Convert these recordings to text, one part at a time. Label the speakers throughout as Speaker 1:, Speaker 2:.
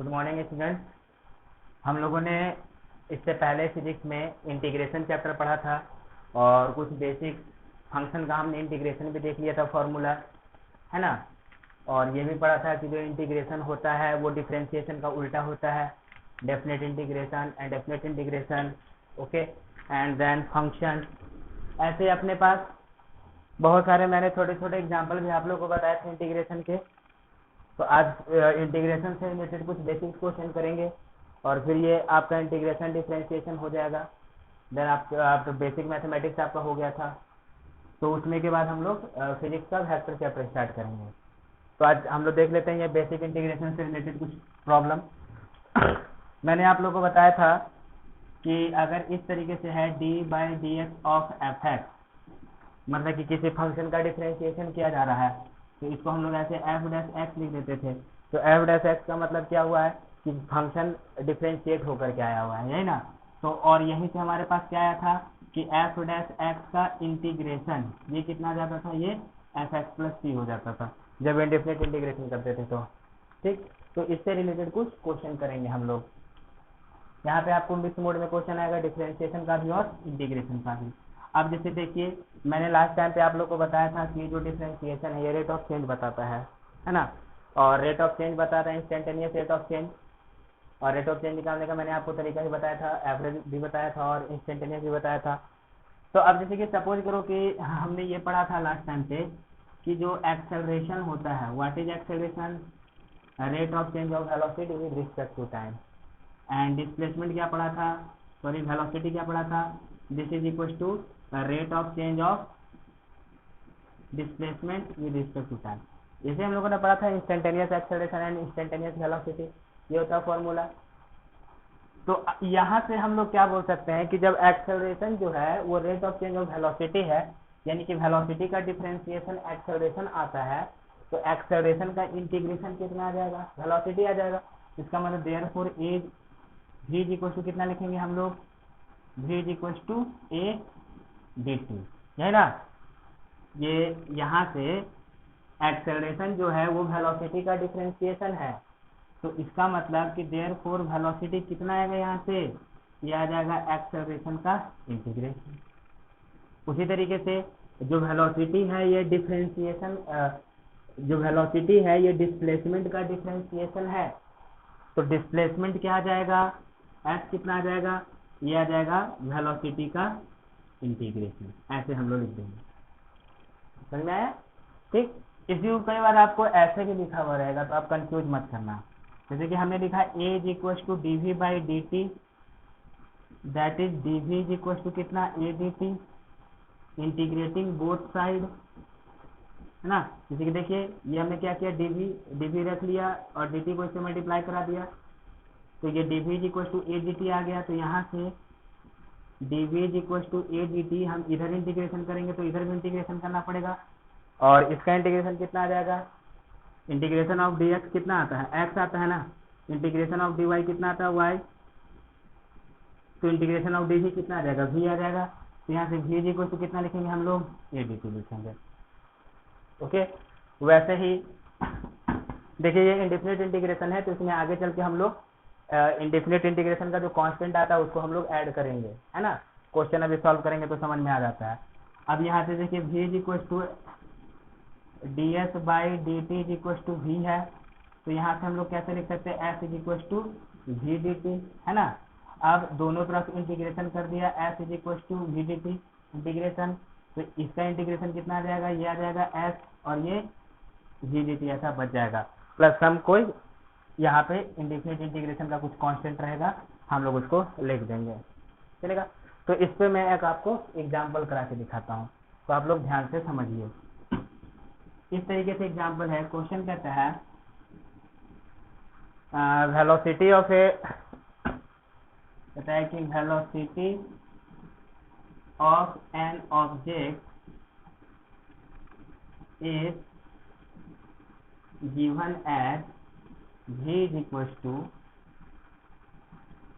Speaker 1: Good morning student. हम लोगों ने इससे पहले फिजिक्स में इंटीग्रेशन चैप्टर पढ़ा था और कुछ बेसिक फंक्शन का हमने इंटीग्रेशन भी देख लिया था, फॉर्मूला है ना। और ये भी पढ़ा था कि जो इंटीग्रेशन होता है वो डिफरेंशिएशन का उल्टा होता है, definite integration and definite integration. Okay, and then function. ऐसे अपने पास बहुत सारे मैंने छोटे छोटे एग्जाम्पल भी आप लोगों को बताए थे इंटीग्रेशन के। तो आज इंटीग्रेशन से रिलेटेड कुछ बेसिक क्वेश्चन करेंगे और फिर ये आपका इंटीग्रेशन डिफरेंशिएशन हो जाएगा। देन आप बेसिक मैथमेटिक्स आपका हो गया था, तो उसमें के बाद हम लोग फिजिक्स का वेक्टर चैप्टर स्टार्ट करेंगे। तो आज हम लोग देख लेते हैं ये बेसिक इंटीग्रेशन से रिलेटेड कुछ प्रॉब्लम। मैंने आप लोगों को बताया था कि अगर इस तरीके से है d/dx ऑफ fx, मतलब कि किसी फंक्शन का डिफरेंशिएशन किया जा रहा है, तो इसको हम लोग ऐसे f' लिख देते थे। तो f' का मतलब क्या हुआ है कि फंक्शन डिफरेंशिएट होकर के आया हुआ है, यही ना। तो और यहीं से हमारे पास क्या आया था कि f' का इंटीग्रेशन ये कितना जाता था, ये fx प्लस c हो जाता था जब इंडेफिनिट इंटीग्रेशन करते थे। तो ठीक, तो इससे रिलेटेड कुछ क्वेश्चन करेंगे हम लोग। यहाँ पे आपको मिक्स मोड में क्वेश्चन आएगा, डिफरेंशिएशन का भी और इंटीग्रेशन का भी। अब जैसे देखिए, मैंने लास्ट टाइम पे आप लोग को बताया था कि जो डिफरेंशिएशन है ये रेट ऑफ चेंज बताता है ना। और रेट ऑफ चेंज बताता है इंस्टेंटेनियस रेट ऑफ चेंज, और रेट ऑफ चेंज निकालने का मैंने आपको तरीका भी बताया था, एवरेज भी बताया था और इंस्टेंटेनियस भी बताया था। तो अब जैसे कि सपोज करो कि हमने ये पढ़ा था लास्ट टाइम पे कि जो एक्सेलरेशन होता है, what is acceleration, rate of change of velocity with respect to time. And displacement क्या पढ़ा था, सॉरी वेलोसिटी क्या पढ़ा था, this is equal to rate of change of displacement with respect to time. इसे हम लोगों ने पढ़ा था instantaneous acceleration and instantaneous velocity, ये होता है फॉर्मूला। तो यहाँ से हम लोग क्या बोल सकते हैं कि जब एक्सेलरेशन जो है वो rate of change of velocity है, यानी कि वेलोसिटी का डिफरेंशिएशन एक्सेलरेशन आता है, तो एक्सेलरेशन का इंटीग्रेशन कितना आ जाएगा, वेलोसिटी आ जाएगा। इसका मतलब therefore a v is equal to कितना लिखेंगे हम लोग, v is equal to a dt, है ना। ये यहाँ से एक्सेलरेशन जो है वो वेलोसिटी का डिफरेंशिएशन है, तो इसका मतलब कि देयरफॉर वेलोसिटी कितना आएगा, यहाँ से ये आ जाएगा एक्सेलरेशन का इंटीग्रेशन। उसी तरीके से जो वेलोसिटी है ये डिफरेंशिएशन, जो वेलोसिटी है ये डिस्प्लेसमेंट का डिफरेंशिएशन है, तो डिस्प्लेसमेंट क्या आ जाएगा, एफ कितना आ जाएगा, ये आ जाएगा वेलोसिटी का इंटीग्रेशन। ऐसे हम लोग लिख देंगे, समझ में आया। ठीक, इसी को कई बार आपको ऐसे भी लिखा हुआ रहेगा तो आप कंफ्यूज मत करना। जैसे कि हमने लिखा a is equal to dv/dt, that is dv is equal to कितना, a dt, integrating both side, है ना। जैसे कि देखिए ये हमने क्या किया, dv रख लिया और dt को इससे मल्टीप्लाई करा दिया, तो ये dv is equal to a dt आ गया। तो यहाँ से dv is equal to a dt हम इधर इंटीग्रेशन करेंगे तो इधर भी इंटीग्रेशन करना पड़ेगा, और इसका इंटीग्रेशन कितना आ जाएगा, इंटीग्रेशन ऑफ dx कितना आता है, x आता है ना, इंटीग्रेशन ऑफ dy कितना आता है, y, तो इंटीग्रेशन ऑफ dv कितना आ जाएगा, v आ जाएगा। तो यहाँ से v इज इक्वल टू कितना लिखेंगे हम लोग, a dt लिखेंगे। ओके, वैसे ही देखिए ये इंडेफिनिट इंटीग्रेशन है, तो इसमें आगे चल के हम लोग इंडेफिनिट इंटीग्रेशन का जो कांस्टेंट आता है उसको हम लोग ऐड करेंगे, है ना। क्वेश्चन अभी सॉल्व करेंगे तो समझ में आ जाता है। अब यहाँ से देखिए v is equal to ds/dt is equal to v है, तो यहाँ से हम लोग कैसे लिख सकते हैं, f is equal to v dt, है ना। अब दोनों तरफ इंटीग्रेशन कर दिया, f is equal to v dt integration, तो इसका इंटीग्रेशन कितना आ जाएगा, ये आ जाएगा f और ये v dt ऐसा बच जाएगा, प्लस हम कोई यहाँ पे इंडेफिनिट इंटीग्रेशन का कुछ कांस्टेंट रहेगा, हम लोग उसको लिख देंगे, चलेगा। तो इस पे मैं एक आपको एग्जांपल करा के दिखाता हूँ, तो आप लोग ध्यान से समझिए। इस तरीके से एग्जांपल है, क्वेश्चन कहता है वेलोसिटी ऑफ ए, कहता है कि velocity of an object is given as v is equal to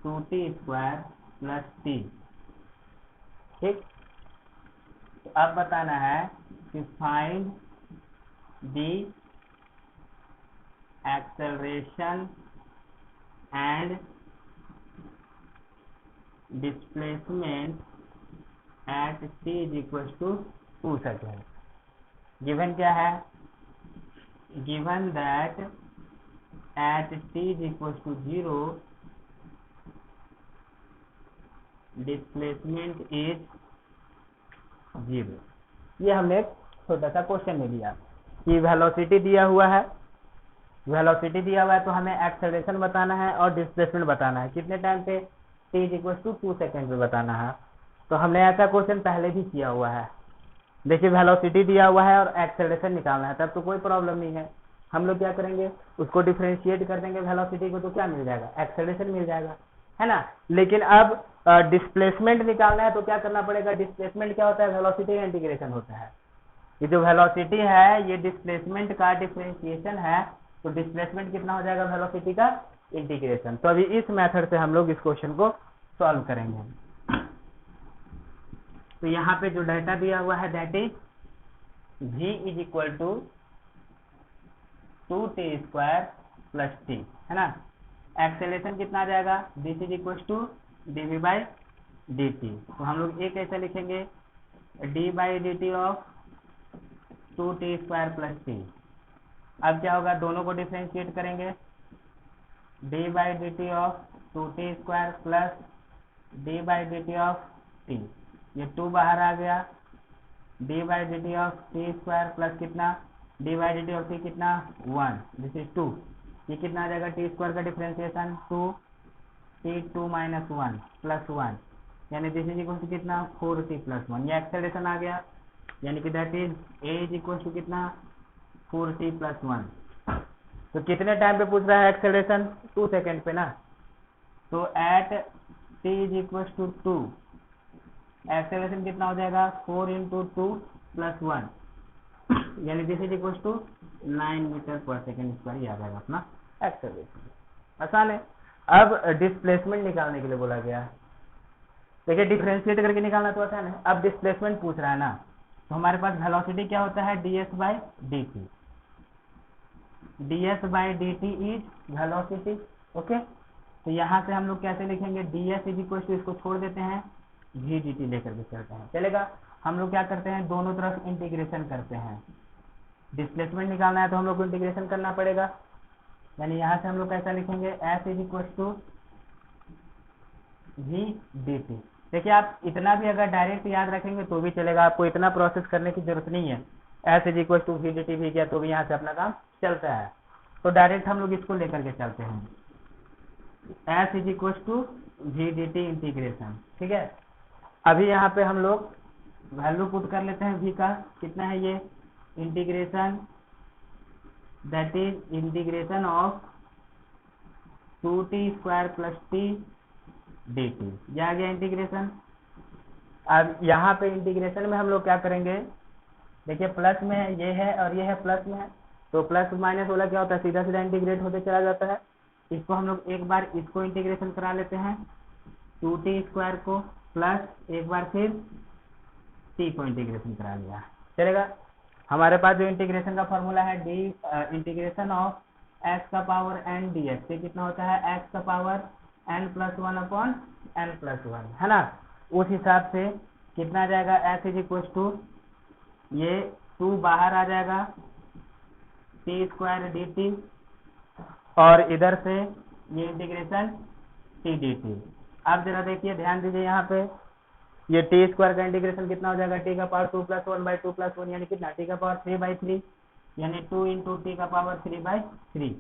Speaker 1: 2t square plus t। ठीक, तो अब बताना है कि find the acceleration and displacement at t is equal to 2 second. Given क्या है, given that at t is equal to 0 displacement is 0। ये हमने एक छोटा सा क्वेश्चन में दिया कि वेलोसिटी दिया हुआ है, तो हमें एक्सेलरेशन बताना है और डिस्प्लेसमेंट बताना है। कितने टाइम पे, t is equal to 2 second पे बताना है। तो हमने ऐसा क्वेश्चन पहले भी किया हुआ है। देखिए वेलोसिटी दिया हुआ है और एक्सेलरेशन निकालना है, तब तो कोई प्रॉब्लम नहीं है। हम लोग क्या करेंगे, उसको डिफरेंशिएट कर देंगे वेलोसिटी को, तो क्या मिल जाएगा, एक्सेलरेशन मिल जाएगा, है ना। लेकिन अब डिस्प्लेसमेंट निकालना है तो क्या करना पड़ेगा, डिस्प्लेसमेंट क्या होता है, वेलोसिटी का इंटीग्रेशन होता है। ये जो वेलोसिटी है ये डिस्प्लेसमेंट का डिफरेंशिएशन है, तो डिस्प्लेसमेंट कितना हो जाएगा, वेलोसिटी का इंटीग्रेशन। तो अभी इस मेथड से हम लोग इस क्वेश्चन को सॉल्व करेंगे। तो यहाँ पे जो डाटा दिया हुआ है that is v is equal to 2t square plus t, है ना। एक्सेलरेशन कितना आ जाएगा, this is equal to dv by dt। तो हम लोग एक ऐसे लिखेंगे d by d t of 2t square plus t। अब क्या होगा, दोनों को डिफरेंशिएट करेंगे, d by d t of 2t square plus d by d t of t। ये 2 बाहर आ गया, d by d t of t square plus कितना, d by d t of t कितना 1, दिस इज 2। ये कितना आ जाएगा, t स्क्वायर का डिफरेंशिएशन 2t2 माइनस 1 प्लस 1, यानी दिस इज इक्वल टू कितना 4t प्लस 1। ये एक्सेलरेशन आ गया, यानी कि that is a is equal to कितना 4t प्लस 1। तो कितने टाइम पे पूछ रहा है एक्सेलरेशन, 2 सेकेंड पे ना। तो at t is equal to 2 acceleration कितना हो जाएगा, 4 इंटू 2 प्लस 1, यानी this is equal to 9 metre per second square. ये आ जाएगा अपना एक्सेलरेशन। आसान है। अब डिस्प्लेसमेंट निकालने के लिए बोला गया है। देखिए डिफरेंशिएट करके निकालना तो आसान है। अब डिस्प्लेसमेंट पूछ रहा है ना, तो हमारे पास वेलोसिटी क्या होता है, ds by d T. ds by d T is velocity, okay. तो यहाँ से हम लोग कैसे लिखेंगे, ds इज इक्वल टू, इसको छोड़ देते हैं, v dt लेकर के चलते हैं, चलेगा। हम लोग क्या करते हैं, दोनों तरफ इंटीग्रेशन करते हैं। डिस्प्लेसमेंट निकालना है तो हम लोग को इंटीग्रेशन करना पड़ेगा, यानी यहाँ से हम लोग कैसा लिखेंगे, s is equal to v dt। देखिए आप इतना भी अगर डायरेक्ट याद रखेंगे तो भी चलेगा, आपको इतना प्रोसेस करने की जरूरत नहीं है। s is equal to v dt भी किया तो भी यहाँ से अपना काम चलता है। तो डायरेक्ट हम लोग इसको लेकर के चलते हैं, s is equal to v dt integration, ठीक है। अभी यहाँ पे हम लोग वैल्यू पुट कर लेते हैं v का, कितना है ये, integration that is integration of 2t square plus t dt। यह आ गया इंटीग्रेशन। अब यहाँ पे इंटीग्रेशन में हम लोग क्या करेंगे, देखिए प्लस में ये है और ये है प्लस में है, तो प्लस माइनस वाला क्या होता है, सीधा सीधा इंटीग्रेट होते चला जाता है। इसको हम लोग एक बार इसको इंटीग्रेशन करा लेते हैं 2t स्क्वायर को, प्लस एक बार फिर t को इंटीग्रेशन करा लिया, चलेगा। हमारे पास जो इंटीग्रेशन का फॉर्मूला है डी इंटीग्रेशन ऑफ x का पावर n dx, ये कितना होता है, x का power n plus 1 upon n plus 1, है ना। उस हिसाब से कितना आ जाएगा, s इज इक्वल टू ये 2 बाहर आ जाएगा, t स्क्वायर डी टी, और इधर से ये इंटीग्रेशन t डी टी। अब जरा देखिए ध्यान दीजिए, यहाँ पे ये t स्क्वायर का इंटीग्रेशन कितना हो जाएगा, t का पावर 2 प्लस 1 बाई 2 प्लस 1, यानी कितना, t का पावर 3 बाई 3, यानी 2 इंटू टी का पावर 3 बाई 3,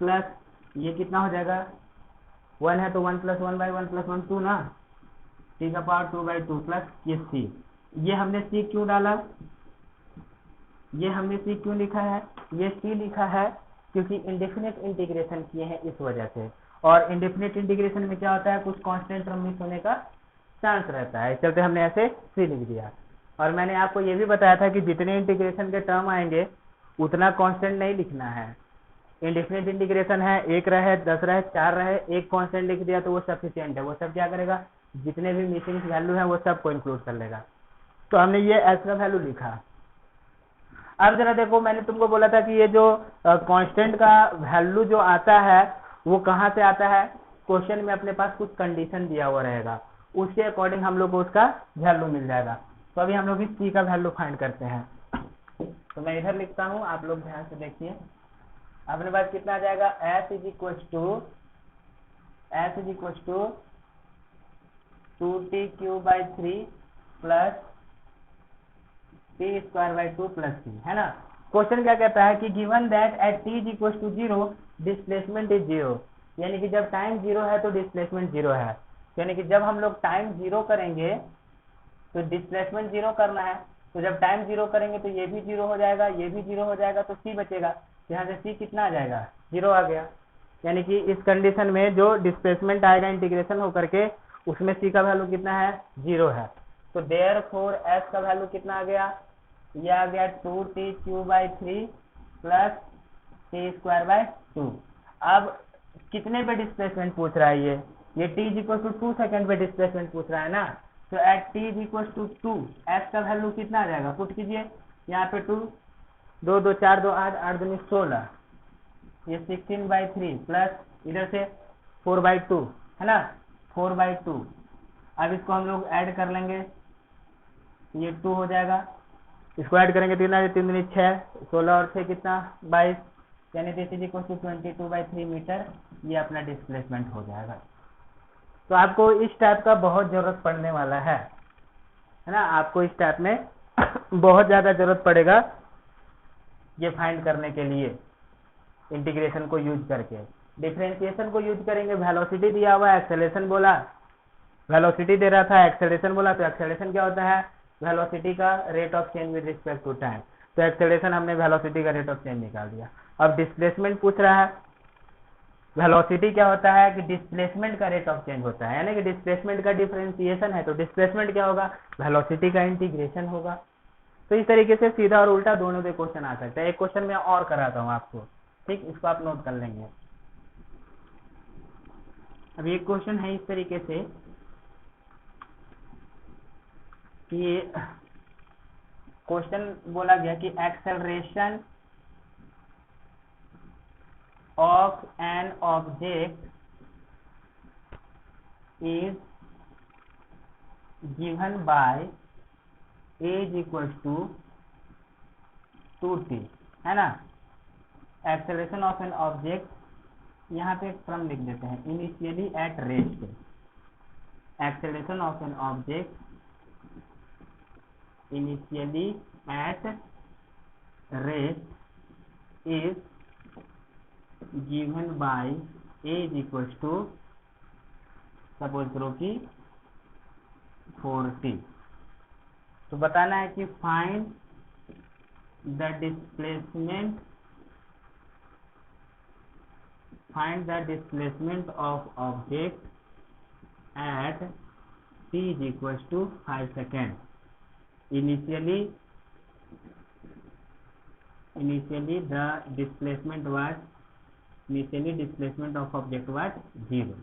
Speaker 1: प्लस ये कितना हो जाएगा, 1 है तो 1 प्लस 1 बाई 1 प्लस 1 2 ना, t का पावर 2 बाई 2 प्लस ये c। ये हमने c क्यों डाला, ये हमने c क्यों लिखा है, ये c लिखा है क्योंकि इंडेफिनिट इंटीग्रेशन किए हैं इस वजह से। और इंडेफिनिट इंटीग्रेशन में क्या होता है, कुछ कांस्टेंट टर्म मिस होने का चांस रहता है, चलते हमने ऐसे c लिख दिया। और मैंने आपको ये भी बताया था कि जितने इंटीग्रेशन के टर्म आएंगे उतना कांस्टेंट नहीं लिखना है। इंडेफिनिट इंटीग्रेशन है, 1 रहे 10 रहे 4 रहे, एक कांस्टेंट लिख दिया तो वो सफिशिएंट है, वो सब क्या करेगा, जितने भी मिसिंग वैल्यू है वो सब को इंक्लूड कर लेगा। तो हमने ये एस का वैल्यू लिखा। अब जरा देखो, मैंने तुमको बोला था कि ये जो कांस्टेंट का वैल्यू जो आता है वो कहाँ से आता है, क्वेश्चन में अपने पास कुछ कंडीशन दिया हुआ रहेगा, उसके अकॉर्डिंग हम लोग को उसका वैल्यू मिल जाएगा। तो अभी हम लोग इस c का वैल्यू फाइंड करते हैं। तो मैं इधर लिखता हूँ, आप लोग ध्यान से देखिए। अपने पास कितना आ जाएगा, s is equal to 2t³/3 plus t²/2 plus c, है ना। क्वेश्चन क्या कहता है कि given that at t is equal to 0 displacement is 0, यानी कि जब टाइम 0 है तो डिस्प्लेसमेंट 0 है। यानी कि जब हम लोग टाइम 0 करेंगे तो डिस्प्लेसमेंट 0 करना है, तो जब टाइम 0 करेंगे तो ये भी 0 हो जाएगा, ये भी 0 हो जाएगा, तो c बचेगा। यहाँ से c कितना आ जाएगा, 0 आ गया। यानी कि इस कंडीशन में जो डिस्प्लेसमेंट आएगा इंटीग्रेशन होकर के, उसमें c का वैल्यू कितना है, 0 है। तो देयरफॉर s का वैल्यू कितना आ गया, ये आ गया 2t³/3 प्लस t²/2। अब कितने पे डिस्प्लेसमेंट पूछ रहा है, ये t is equal to 2 second पे डिस्प्लेसमेंट पूछ रहा है ना। तो at t is equal to 2 s का वैल्यू कितना आ जाएगा, पुट कीजिए यहाँ पे 2 2 2 4 2 8 8 2 16, ये 16/3 प्लस इधर से 4/2, है ना, 4/2। अब इसको हम लोग ऐड कर लेंगे, ये 2 हो जाएगा, इसको ऐड करेंगे 3 दूनी 6, 16 और 6 कितना 22, यानी this is equal to 22/3 metre, ये अपना डिस्प्लेसमेंट हो जाएगा। तो आपको इस टाइप का बहुत जरूरत पड़ने वाला है ना, आपको इस टाइप में बहुत ज्यादा जरूरत पड़ेगा ये फाइंड करने के लिए, इंटीग्रेशन को यूज करके। डिफरेंशिएशन को यूज करेंगे, वेलोसिटी दिया हुआ है, एक्सेलरेशन बोला, वेलोसिटी दे रहा था, एक्सेलरेशन बोला, तो एक्सेलरेशन क्या होता है, वेलोसिटी का rate of change with respect to time. तो एक्सेलरेशन हमने वेलोसिटी का रेट ऑफ चेंज निकाल दिया। अब डिस्प्लेसमेंट पूछ रहा है, वेलोसिटी क्या होता है कि डिस्प्लेसमेंट का रेट ऑफ चेंज होता है, यानी कि डिस्प्लेसमेंट का डिफरेंशिएशन है, तो डिस्प्लेसमेंट क्या होगा, वेलोसिटी का इंटीग्रेशन होगा। तो इस तरीके से सीधा और उल्टा दोनों पे क्वेश्चन आ सकता है। एक क्वेश्चन मैं और कराता हूँ आपको, ठीक, इसको आप नोट कर लेंगे। अब एक क्वेश्चन है इस तरीके से कि क्वेश्चन बोला गया कि acceleration of an object is given by a is equals to 2t, है ना। एक्सेलरेशन ऑफ एन ऑब्जेक्ट, यहाँ पे एक टर्म लिख देते हैं, initially at rest. Acceleration of an object initially at rest is given by a is equals to suppose करो कि 4t। तो बताना है कि find the displacement of object at t is equals to 5 second. Initially displacement of object was 0।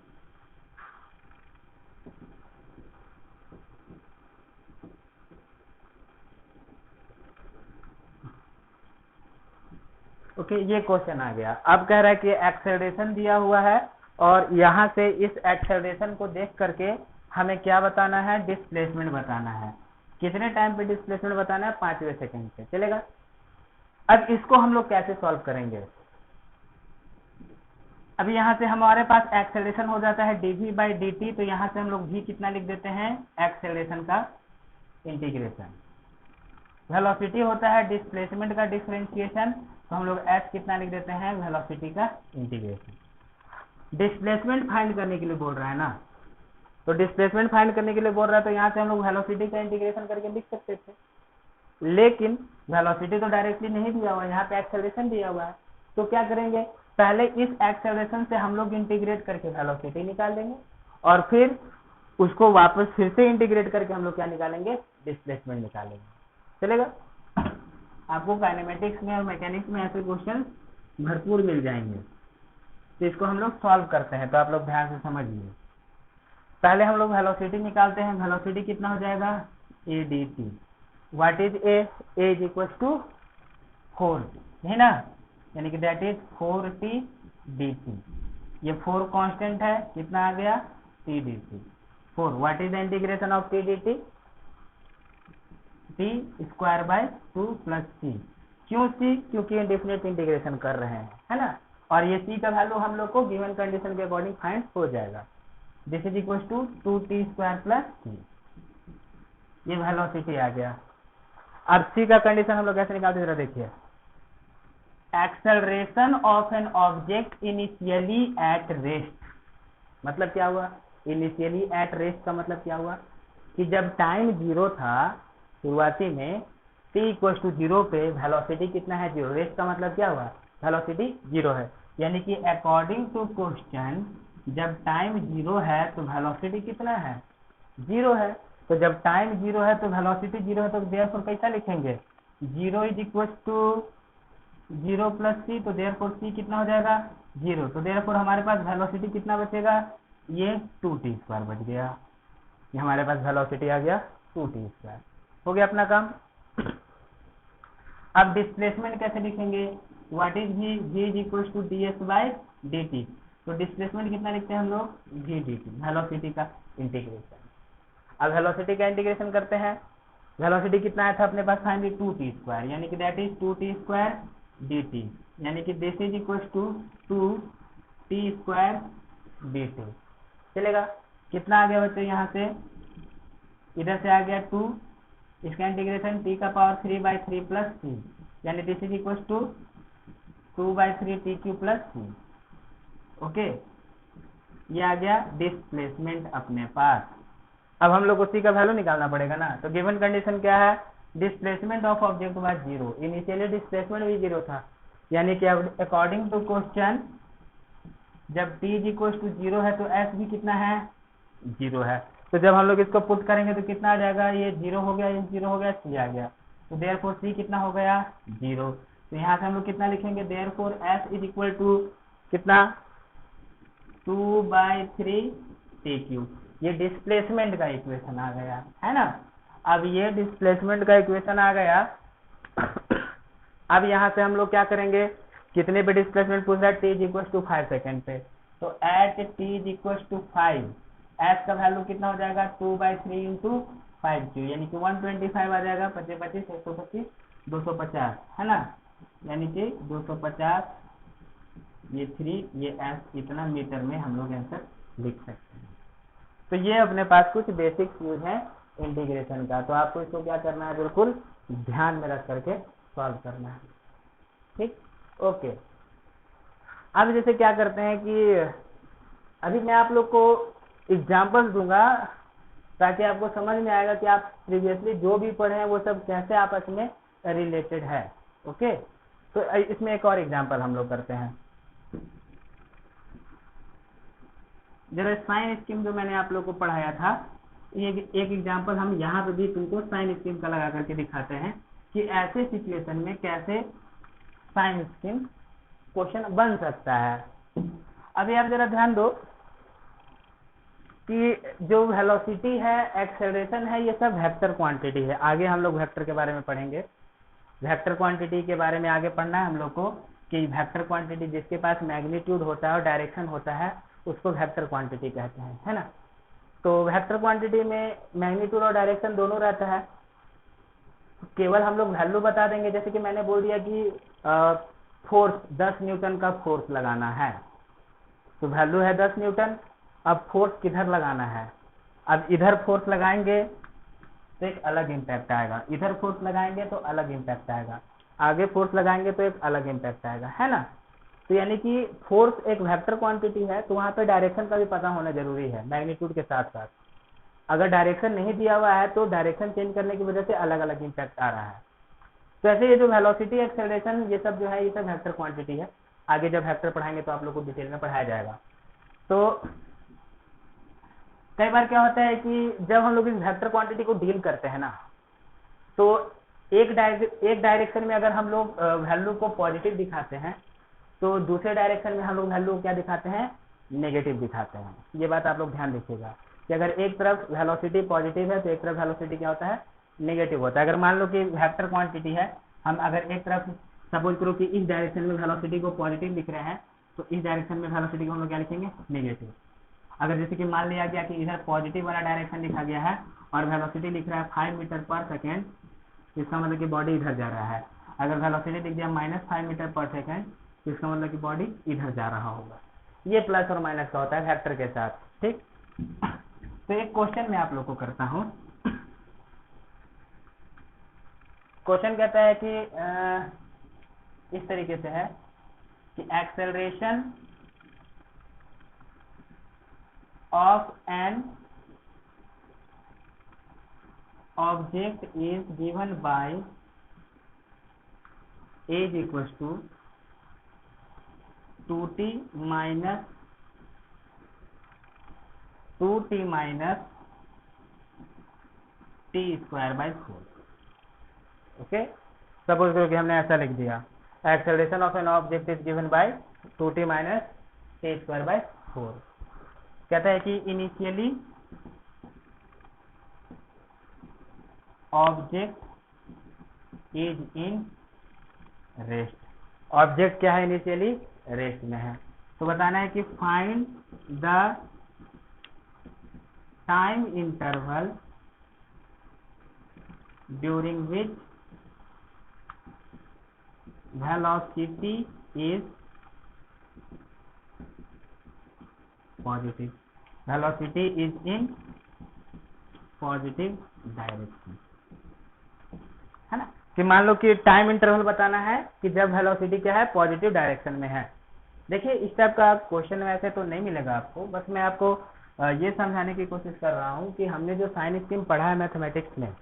Speaker 1: Okay, ये question आ गया। अब कह रहा है कि एक्सेलरेशन दिया हुआ है और यहाँ से इस एक्सेलरेशन को देख करके हमें क्या बताना है, डिस्प्लेसमेंट बताना है। कितने टाइम पे डिस्प्लेसमेंट बताना है, 5वें सेकंड पे, चलेगा। अब इसको हम लोग कैसे सॉल्व करेंगे, अभी यहाँ से हमारे पास एक्सेलरेशन हो जाता है dv/dt, तो यहाँ से हम लोग v कितना लिख देते हैं, एक्सेलरेशन का इंटीग्रेशन। वेलोसिटी होता है डिस्प्लेसमेंट का डिफरेंशिएशन, तो हम लोग s कितना लिख देते हैं, वेलोसिटी का इंटीग्रेशन। डिस्प्लेसमेंट फाइंड करने के लिए बोल रहा है ना, तो डिस्प्लेसमेंट फाइंड करने के लिए बोल रहा है, तो यहाँ से हम लोग वेलोसिटी का इंटीग्रेशन करके लिख सकते थे, लेकिन वेलोसिटी तो डायरेक्टली नहीं दिया हुआ है, यहाँ पे एक्सेलरेशन दिया हुआ है। तो क्या करेंगे, पहले इस एक्सेलरेशन से हम लोग इंटीग्रेट करके वेलोसिटी निकाल लेंगे, और फिर उसको वापस फिर से इंटीग्रेट करके हम लोग क्या निकालेंगे, डिस्प्लेसमेंट निकालेंगे, चलेगा। आपको काइनेमेटिक्स में और मैकेनिक्स में ऐसे क्वेश्चन भरपूर मिल जाएंगे। तो इसको हम लोग सॉल्व करते हैं, तो आप लोग ध्यान से समझिए। पहले हम लोग वेलोसिटी निकालते हैं। वेलोसिटी कितना हो जाएगा, a dt। What is a is equal to 4, है ना, यानी कि दैट इज 4t dt। ये 4 कांस्टेंट है, कितना आ गया T D T. 4 what is the integration of T D T, T square by 2 plus C. क्यों सी, क्योंकि इंडेफिनिट इंटीग्रेशन कर रहे हैं, है ना। और ये सी का वैल्यू हम लोग को गिवन कंडीशन के अकॉर्डिंग फाइंड हो जाएगा। This is equal to 2t square plus C, ये वेलोसिटी आ गया। अब सी का कंडीशन हम लोग कैसे निकालते हैं जरा देखिए। Acceleration of an object initially at rest, मतलब क्या हुआ, इनिशियली एट रेस्ट का मतलब क्या हुआ कि जब टाइम 0 था शुरुआती में, t इक्वल टू 0 पे वेलोसिटी कितना है 0, रेस्ट का मतलब क्या हुआ वेलोसिटी 0 है। यानी कि अकॉर्डिंग टू क्वेश्चन जब टाइम 0 है तो वेलोसिटी कितना है 0 है। तो जब टाइम 0 है तो वेलोसिटी 0 है, तो देयरफॉर कैसा लिखेंगे 0 इज इक्वल टू 0 प्लस सी, तो देयरफॉर सी कितना हो जाएगा 0। तो देयरफॉर हमारे पास वेलोसिटी कितना बचेगा, ये 2t स्क्वायर बच गया। ये हमारे पास वेलोसिटी आ गया 2t स्क्वायर। हो गया अपना काम। अब डिस्प्लेसमेंट कैसे लिखेंगे, what is v, v is equal to ds by dt। तो डिस्प्लेसमेंट कितना लिखते हैं हम लोग v dt, वेलोसिटी का इंटीग्रेशन। अब वेलोसिटी का इंटीग्रेशन करते हैं। वेलोसिटी कितना आया था अपने पास फाइनली 2t स्क्वायर, यानी कि that is 2t square dt, यानी कि this is equal to 2t square dt। चलेगा, कितना आ गया बच्चे, यहाँ से इधर से आ गया 2, इसका इंटीग्रेशन t का पावर 3/3 प्लस सी, यानी this is equal to 2/3 t cube plus C. Okay, ये आ गया डिस्प्लेसमेंट अपने पास। अब हम लोग उसी का वैल्यू निकालना पड़ेगा ना। तो गिवन कंडीशन क्या है, displacement of object was 0, initially displacement भी 0 था, यानी कि अकॉर्डिंग टू क्वेश्चन जब t इज इक्वल टू 0 है तो s भी कितना है 0 है। तो जब हम लोग इसको पुट करेंगे तो कितना आ जाएगा, ये 0 हो गया, ये 0 हो गया, c आ गया। तो देयरफॉर c कितना हो गया 0। तो यहाँ से हम लोग कितना लिखेंगे, therefore s is equal to कितना 2/3 टी क्यू। ये डिस्प्लेसमेंट का इक्वेशन आ गया, है ना। अब ये डिस्प्लेसमेंट का इक्वेशन आ गया। अब यहाँ से हम लोग क्या करेंगे, कितने पे डिस्प्लेसमेंट पूछ रहा है, t is equal to 5 second पे। तो at t is equal to 5, s का वैल्यू कितना हो जाएगा 2/3 इंटू 5q, यानी कि 125 आ जाएगा। 25 25 125 250, है ना, यानी कि 250, ये 3, ये s, इतना मीटर में हम लोग आंसर लिख सकते हैं। तो ये अपने पास कुछ बेसिक यूज है इंटीग्रेशन का। तो आपको इसको क्या करना है, बिल्कुल ध्यान में रख करके सॉल्व करना है, ठीक। ओके, अब जैसे क्या करते हैं कि अभी मैं आप लोग को एग्जांपल्स दूंगा ताकि आपको समझ में आएगा कि आप प्रीवियसली जो भी पढ़े हैं वो सब कैसे आपस में रिलेटेड है। ओके, तो इसमें एक और एग्जांपल हम लोग करते हैं। जरा साइन स्कीम जो मैंने आप लोग को पढ़ाया था, एक एग्जांपल हम यहाँ पे भी तुमको साइन स्कीम का लगा करके दिखाते हैं कि ऐसे सिचुएशन में कैसे साइन स्कीम क्वेश्चन बन सकता है। अभी आप जरा ध्यान दो कि जो वेलोसिटी है, एक्सेलरेशन है, ये सब वेक्टर क्वांटिटी है। आगे हम लोग वेक्टर के बारे में पढ़ेंगे। वेक्टर क्वांटिटी के बारे में आगे पढ़ना है हम लोग को कि वेक्टर क्वांटिटी जिसके पास मैग्नीट्यूड होता है और डायरेक्शन होता है उसको वेक्टर क्वांटिटी कहते हैं, है ना। तो वेक्टर क्वांटिटी में मैग्नीट्यूड और डायरेक्शन दोनों रहता है। केवल हम लोग वैल्यू बता देंगे, जैसे कि मैंने बोल दिया कि फोर्स 10 न्यूटन का फोर्स लगाना है, तो वैल्यू है 10 न्यूटन। अब फोर्स किधर लगाना है, अब इधर फोर्स लगाएंगे तो एक अलग इम्पैक्ट आएगा, इधर फोर्स लगाएंगे तो अलग इम्पैक्ट आएगा, आगे फोर्स लगाएंगे तो एक अलग इम्पैक्ट आएगा, है ना। तो यानी कि फोर्स एक वेक्टर क्वांटिटी है, तो वहां पे डायरेक्शन का भी पता होना जरूरी है मैग्नीट्यूड के साथ साथ। अगर डायरेक्शन नहीं दिया हुआ है तो डायरेक्शन चेंज करने की वजह से अलग अलग इम्पैक्ट आ रहा है। तो ऐसे ये जो वेलोसिटी, एक्सेलरेशन, ये सब जो है ये सब वेक्टर क्वांटिटी है। आगे जब वेक्टर पढ़ाएंगे तो आप लोग को डिटेल में पढ़ाया जाएगा। तो कई बार क्या होता है कि जब हम लोग इस वेक्टर क्वांटिटी को डील करते हैं ना, तो एक डायरेक्शन में अगर हम लोग वैल्यू को पॉजिटिव दिखाते हैं तो दूसरे डायरेक्शन में हम लोग वैल्यू क्या दिखाते हैं, नेगेटिव दिखाते हैं। ये बात आप लोग ध्यान रखिएगा कि अगर एक तरफ वेलोसिटी पॉजिटिव है तो एक तरफ वेलोसिटी क्या होता है, नेगेटिव होता है। अगर मान लो कि वेक्टर क्वांटिटी है, हम अगर एक तरफ सपोज करो कि इस डायरेक्शन में वेलोसिटी को पॉजिटिव लिख रहे हैं तो इस डायरेक्शन में वेलोसिटी को हम लोग क्या लिखेंगे, नेगेटिव। अगर जैसे कि मान लिया गया कि इधर पॉजिटिव वाला डायरेक्शन लिखा गया है और वेलोसिटी लिख रहा है 5 मीटर पर सेकेंड, इसका मतलब कि बॉडी इधर जा रहा है। अगर वेलोसिटी लिख दिया -5 मीटर पर सेकेंड, तो इसका मतलब कि बॉडी इधर जा रहा होगा। ये प्लस और माइनस का होता है वेक्टर के साथ, ठीक। तो एक क्वेश्चन मैं आप लोग को करता हूं। क्वेश्चन कहता है कि इस तरीके से है कि acceleration of an object is given by as equals to 2t minus t square by 4। Okay, suppose करो कि हमने ऐसा लिख दिया, acceleration of an object is given by 2t minus t square by 4। कहता है कि initially object is in rest. Object क्या है, इनिशियली रेस्ट में है। तो बताना है कि find the time interval during which velocity is positive, velocity is in positive direction, है ना। कि मान लो कि टाइम इंटरवल बताना है कि जब वेलोसिटी क्या है, पॉजिटिव डायरेक्शन में है। देखिए इस टाइप का क्वेश्चन वैसे तो नहीं मिलेगा आपको, बस मैं आपको ये समझाने की कोशिश कर रहा हूँ कि हमने जो साइन स्कीम पढ़ा है मैथमेटिक्स में,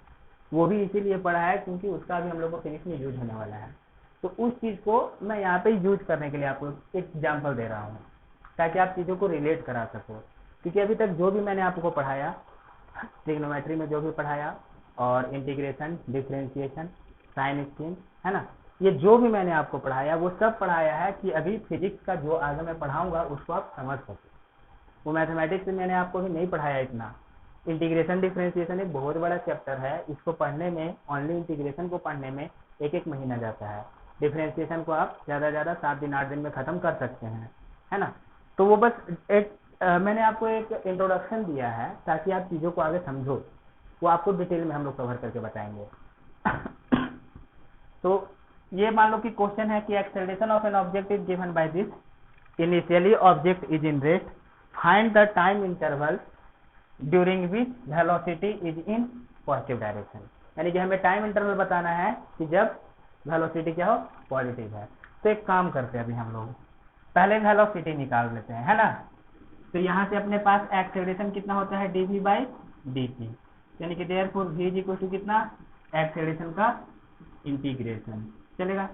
Speaker 1: वो भी इसीलिए पढ़ा है क्योंकि उसका भी हम लोग को फिजिक्स में यूज होने वाला है। तो उस चीज को मैं यहाँ पे यूज करने के लिए आपको एक एग्जाम्पल दे रहा हूँ ताकि आप चीजों को रिलेट करा सको। क्योंकि अभी तक जो भी मैंने आपको पढ़ाया, ट्रिग्नोमेट्री में जो भी पढ़ाया, और इंटीग्रेशन, डिफरेंशिएशन, साइन स्कीम, है ना, ये जो भी मैंने आपको पढ़ाया वो सब पढ़ाया है कि अभी फिजिक्स का जो आगे मैं पढ़ाऊंगा उसको आप समझ सको। वो मैथमेटिक्स मैंने आपको भी नहीं पढ़ाया इतना। इंटीग्रेशन डिफरेंशिएशन एक बहुत बड़ा चैप्टर है, इसको पढ़ने में, ओनली इंटीग्रेशन को पढ़ने में एक महीना जाता है। डिफरेंशिएशन को आप ज़्यादा 7 दिन 8 दिन में ख़त्म कर सकते हैं, है ना। तो वो बस एक मैंने आपको एक इंट्रोडक्शन दिया है ताकि आप चीज़ों को आगे समझो। वो आपको डिटेल में हम लोग कवर करके बताएंगे। तो ये मान लो कि क्वेश्चन है कि acceleration of an object is given by this, initially object is in rest, find the time interval during which velocity is in positive direction. यानी कि हमें टाइम इंटरवल बताना है कि जब वेलोसिटी क्या हो, पॉजिटिव है। तो एक काम करते हैं, अभी हम लोग पहले वेलोसिटी निकाल लेते हैं, है ना। तो यहाँ से अपने पास एक्सेलरेशन कितना होता है, dv बाई dt, यानी कि therefore v is equal to कितना, एक्सेलरेशन का इंटीग्रेशन, चलेगा।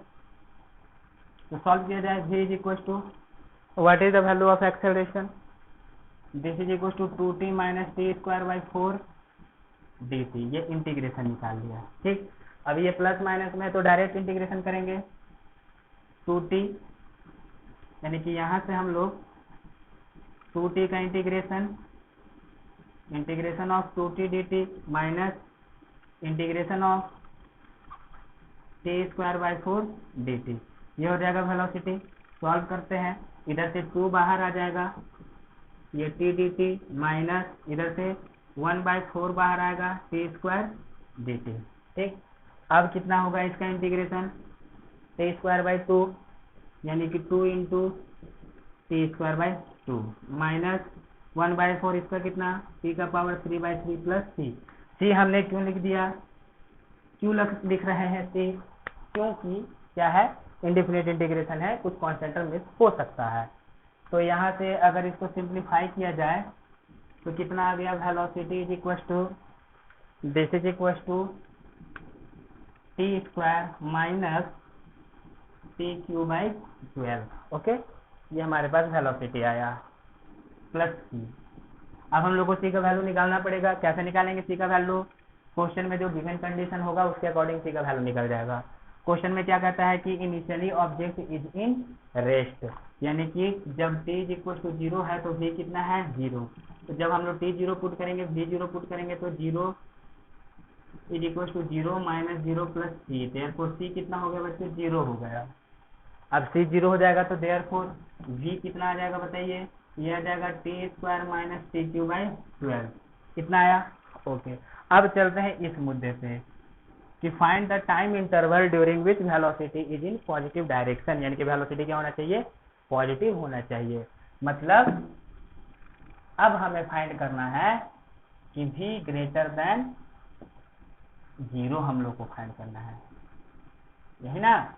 Speaker 1: तो सॉल्व किया जाए, v is equal to what is the value of acceleration, this is equal to 2t minus t square by 4 dt। ये integration निकाल लिया, ठीक। अब ये प्लस माइनस में तो डायरेक्ट इंटीग्रेशन करेंगे, 2t, यानी कि यहाँ से हम लोग 2t का integration of 2t dt minus integration of t square by 4 dt, ये हो जाएगा वेलोसिटी। सॉल्व करते हैं, इधर से 2 बाहर आ जाएगा, ये t dt माइनस इधर से 1/4 बाहर आएगा, t स्क्वायर dt, ठीक। अब कितना होगा इसका इंटीग्रेशन, t स्क्वायर बाई 2, यानी कि 2 into T square by 2 minus 1/4, इसका कितना, t का पावर 3/3 प्लस c हमने क्यों लिख दिया, क्यों लिख रहे हैं c, क्योंकि क्या है, इंडेफिनिट इंटीग्रेशन है, कुछ कॉन्स्टेंट मिस हो सकता है। तो यहाँ से अगर इसको सिंप्लीफाई किया जाए तो कितना आ गया, velocity is equal to this is equal to t square minus t cube by 12। Okay, ये हमारे पास वेलोसिटी आया प्लस सी। अब हम लोग को सी का वैल्यू निकालना पड़ेगा। कैसे निकालेंगे सी का वैल्यू, क्वेश्चन में जो गिवन कंडीशन होगा उसके अकॉर्डिंग सी का वैल्यू निकल जाएगा। क्वेश्चन में क्या कहता है कि initially object is in rest, यानी कि जब t इज इक्वल टू 0 है तो v कितना है, 0। तो जब हम लोग t 0 पुट करेंगे, v 0 पुट करेंगे, तो 0 is equal to 0 minus 0 plus C, therefore C कितना हो गया बच्चे, 0 हो गया। अब सी 0 हो जाएगा तो देयरफॉर v कितना आ जाएगा बताइए, ये आ जाएगा T square minus t cube by 12, कितना आया। ओके, अब चलते हैं इस मुद्दे पे कि find the time interval during which velocity is in positive direction, यानी कि वेलोसिटी क्या होना चाहिए, पॉजिटिव होना चाहिए। मतलब अब हमें फाइंड करना है कि v ग्रेटर देन 0 हम लोग को फाइंड करना है, यही ना,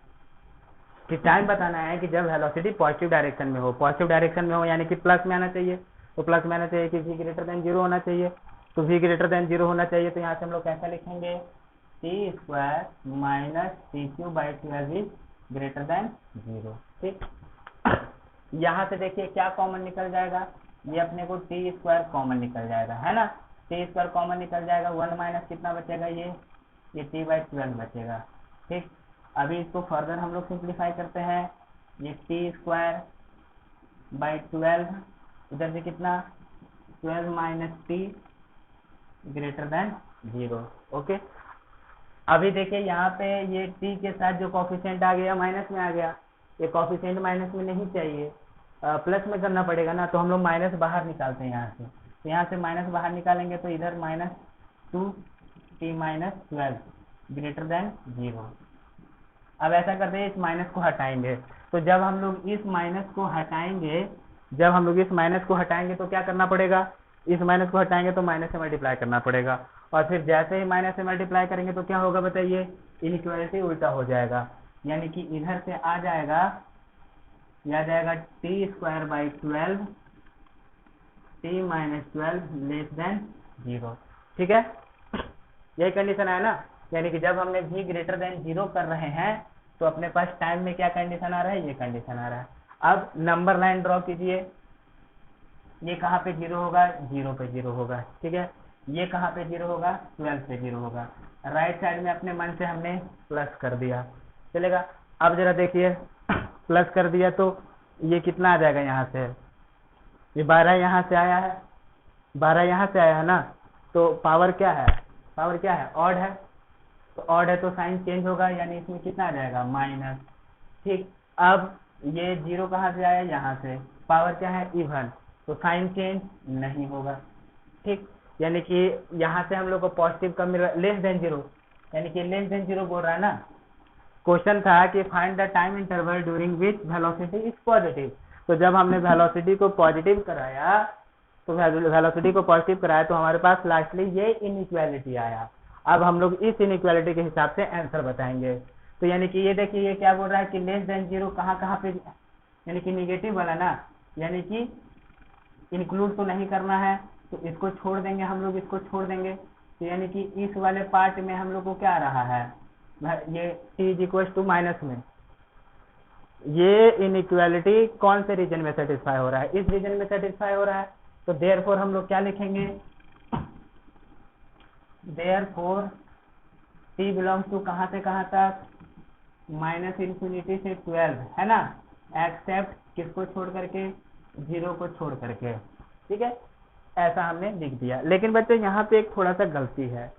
Speaker 1: कि टाइम बताना है कि जब वेलोसिटी पॉजिटिव डायरेक्शन में हो, पॉजिटिव डायरेक्शन में हो यानी कि प्लस में आना चाहिए, तो प्लस में आना चाहिए कि v ग्रेटर देन 0 होना चाहिए, तो v ग्रेटर देन 0 होना चाहिए, तो यहाँ से हम लोग कैसा लिखेंगे, T square minus t cube by 12 is greater than 0, ठीक। यहाँ से देखिए क्या कॉमन निकल जाएगा, ये अपने को टी स्क्वायर कॉमन निकल जाएगा, है ना, टी स्क्वायर कॉमन निकल जाएगा, 1 माइनस कितना बचेगा, ये टी बाई 12 बचेगा, ठीक। अभी इसको फर्दर हम लोग सिंप्लीफाई करते हैं, ये टी स्क्वायर बाई 12, इधर से कितना 12 minus T greater than 0, okay. अभी देखिए यहाँ पे ये t के साथ जो कॉफिशिएंट आ गया माइनस में आ गया, ये कॉफिशिएंट माइनस में नहीं चाहिए, प्लस में करना पड़ेगा ना, तो हम लोग माइनस बाहर निकालते हैं यहाँ से, तो यहाँ से माइनस बाहर निकालेंगे तो इधर minus 2t minus 12 greater than 0। अब ऐसा करते हैं, इस माइनस को हटाएंगे, तो जब हम लोग इस माइनस को हटाएंगे तो क्या करना पड़ेगा, इस माइनस को हटाएंगे तो माइनस से मल्टीप्लाई करना पड़ेगा, और फिर जैसे ही माइनस से मल्टीप्लाई करेंगे तो क्या होगा बताइए, इनइक्वालिटी उल्टा हो जाएगा, यानी कि इधर से आ जाएगा T square by 12 T minus 12 less than 0, ठीक है, यही कंडीशन है ना, यानी कि जब हमने v ग्रेटर देन 0 कर रहे हैं तो अपने पास टाइम में क्या कंडीशन आ रहा है, ये कंडीशन आ रहा है। अब नंबर लाइन ड्रॉ कीजिए, ये कहाँ पे 0 होगा, 0 पे 0 होगा, ठीक है, ये कहाँ पे 0 होगा, 12 पे 0 होगा, राइट साइड में अपने मन से हमने प्लस कर दिया, चलेगा। अब जरा देखिए प्लस कर दिया तो ये कितना आ जाएगा, यहाँ से ये 12 यहाँ से आया है, 12 यहाँ से आया है ना, तो पावर क्या है, ऑड है, तो ऑड है तो साइन चेंज होगा, यानी इसमें कितना आ जाएगा, माइनस, ठीक। अब ये 0 कहाँ से आया, यहाँ से, पावर क्या है, इवन, तो साइन चेंज नहीं होगा, ठीक, यानी कि यहाँ से हम लोग को पॉजिटिव कब मिल रहा है, लेस देन 0, यानी कि लेस देन 0 बोल रहा है ना, क्वेश्चन था कि find the time interval during which velocity is positive, तो जब हमने वेलोसिटी को पॉजिटिव कराया तो हमारे पास लास्टली ये इनइक्वालिटी आया। अब हम लोग इस इनइक्वालिटी के हिसाब से आंसर बताएंगे, तो यानी कि ये देखिए ये क्या बोल रहा है कि लेस देन 0 कहाँ पे, यानी कि निगेटिव वाला ना, यानी कि इंक्लूड तो नहीं करना है, तो इसको छोड़ देंगे हम लोग, इसको छोड़ देंगे, तो यानी कि इस वाले पार्ट में हम लोग को क्या आ रहा है, ये t is equal to minus में, ये इनइक्वालिटी कौन से रीजन में सेटिस्फाई हो रहा है, इस रीजन में सेटिस्फाई हो रहा है, तो देयरफॉर हम लोग क्या लिखेंगे, देयरफॉर t बिलोंग्स टू कहाँ से कहाँ तक, माइनस इन्फिनिटी से 12, है ना, एक्सेप्ट किसको छोड़ करके, 0 को छोड़ करके, ठीक है, ऐसा हमने लिख दिया। लेकिन बच्चों यहाँ पे एक थोड़ा सा गलती है,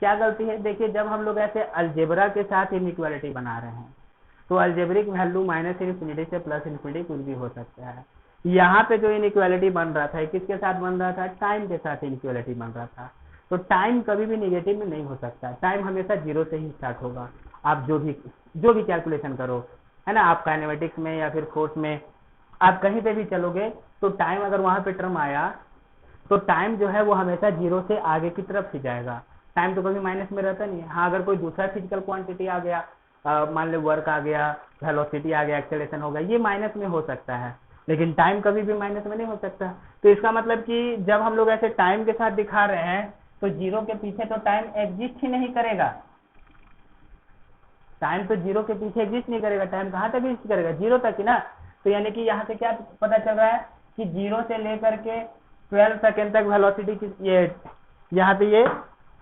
Speaker 1: क्या गलती है, देखिए जब हम लोग ऐसे अलजेब्रा के साथ इनइक्वालिटी बना रहे हैं तो अलजेब्रिक वैल्यू माइनस इन्फिनिटी से प्लस इन्फिनिटी कुछ भी हो सकता है, यहाँ पे जो इनइक्वालिटी बन रहा था किसके साथ बन रहा था, टाइम के साथ इनइक्वालिटी बन रहा था, तो टाइम कभी भी निगेटिव में नहीं हो सकता, टाइम हमेशा 0 से ही स्टार्ट होगा, आप जो भी कैलकुलेशन करो, है ना, आप काइनेमेटिक्स में या फिर फोर्स में आप कहीं पे भी चलोगे तो टाइम अगर वहां पे टर्म आया तो टाइम जो है वो हमेशा 0 से आगे की तरफ ही जाएगा, टाइम तो कभी माइनस में रहता नहीं है। हाँ, अगर कोई दूसरा फिजिकल क्वांटिटी आ गया, मान लो वर्क आ गया, वेलोसिटी आ गया, एक्सेलरेशन हो गया, ये माइनस में हो सकता है, लेकिन टाइम कभी भी माइनस में नहीं हो सकता। तो इसका मतलब कि जब हम लोग ऐसे टाइम के साथ दिखा रहे हैं तो 0 के पीछे तो टाइम एग्जिस्ट ही नहीं करेगा, टाइम तो 0 के पीछे एग्जिस्ट नहीं करेगा, टाइम कहाँ तक एग्जिस्ट करेगा, 0 तक ही ना। तो यानी कि यहाँ से क्या पता चल रहा है कि 0 से लेकर के 12 सेकेंड तक वेलोसिटी की ये यहाँ पे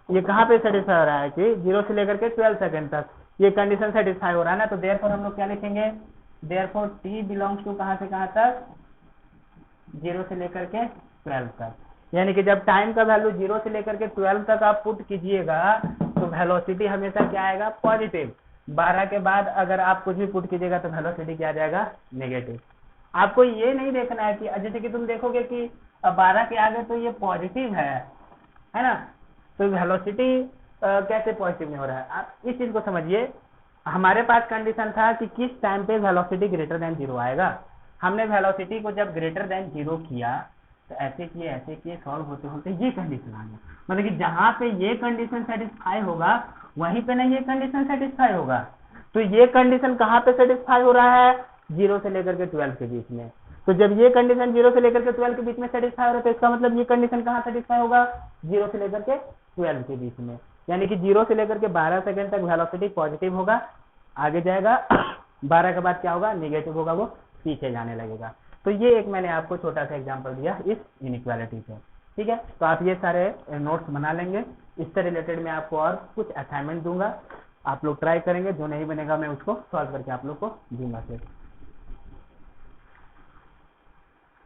Speaker 1: ये कहाँ पे सेटिस्फाई हो रहा है कि 0 से लेकर के 12 सेकेंड तक ये कंडीशन सेटिस्फाई हो रहा है ना, तो देयरफॉर हम लोग क्या लिखेंगे, देयरफॉर t बिलोंग्स टू कहाँ से कहाँ तक, 0 से लेकर के 12 तक, यानी कि जब टाइम का वैल्यू 0 से लेकर के 12 तक आप पुट कीजिएगा तो वेलोसिटी हमेशा क्या आएगा, पॉजिटिव। 12 के बाद अगर आप कुछ भी पुट कीजिएगा तो वेलोसिटी क्या आ जाएगा, नेगेटिव। आपको ये नहीं देखना है कि जैसे कि तुम देखोगे कि 12 के आगे तो ये पॉजिटिव है ना, तो वेलोसिटी कैसे पॉजिटिव नहीं हो रहा है, आप इस चीज को समझिए। हमारे पास कंडीशन था कि किस टाइम पे वेलोसिटी ग्रेटर देन 0 आएगा। हमने वेलोसिटी को जब ग्रेटर देन 0 किया तो ऐसे किए सॉल्व होते होते ये कंडीशन आ गया, मतलब कि जहां पे ये कंडीशन सेटिस्फाई होगा वहीं पे ना ये कंडीशन सेटिस्फाई होगा। तो ये कंडीशन कहाँ पे सेटिस्फाई हो रहा है, 0 से लेकर के 12 के बीच में। तो जब ये कंडीशन 0 से लेकर के 12 के बीच में सेटिस्फाई हो रहा है तो इसका मतलब ये कंडीशन कहाँ सेटिस्फाई होगा, 0 से लेकर के 12 के बीच में। यानी कि 0 से लेकर के 12 सेकंड तक वेलोसिटी पॉजिटिव होगा, आगे जाएगा 12 के बाद क्या होगा, नेगेटिव होगा, वो पीछे जाने लगेगा। तो ये एक मैंने आपको छोटा सा एग्जांपल दिया इस इनइक्वालिटी से, ठीक है। तो आप ये सारे नोट्स बना लेंगे। इससे रिलेटेड मैं आपको और कुछ असाइनमेंट दूंगा, आप लोग ट्राई करेंगे, जो नहीं बनेगा मैं उसको सॉल्व करके आप लोग को दूंगा फिर।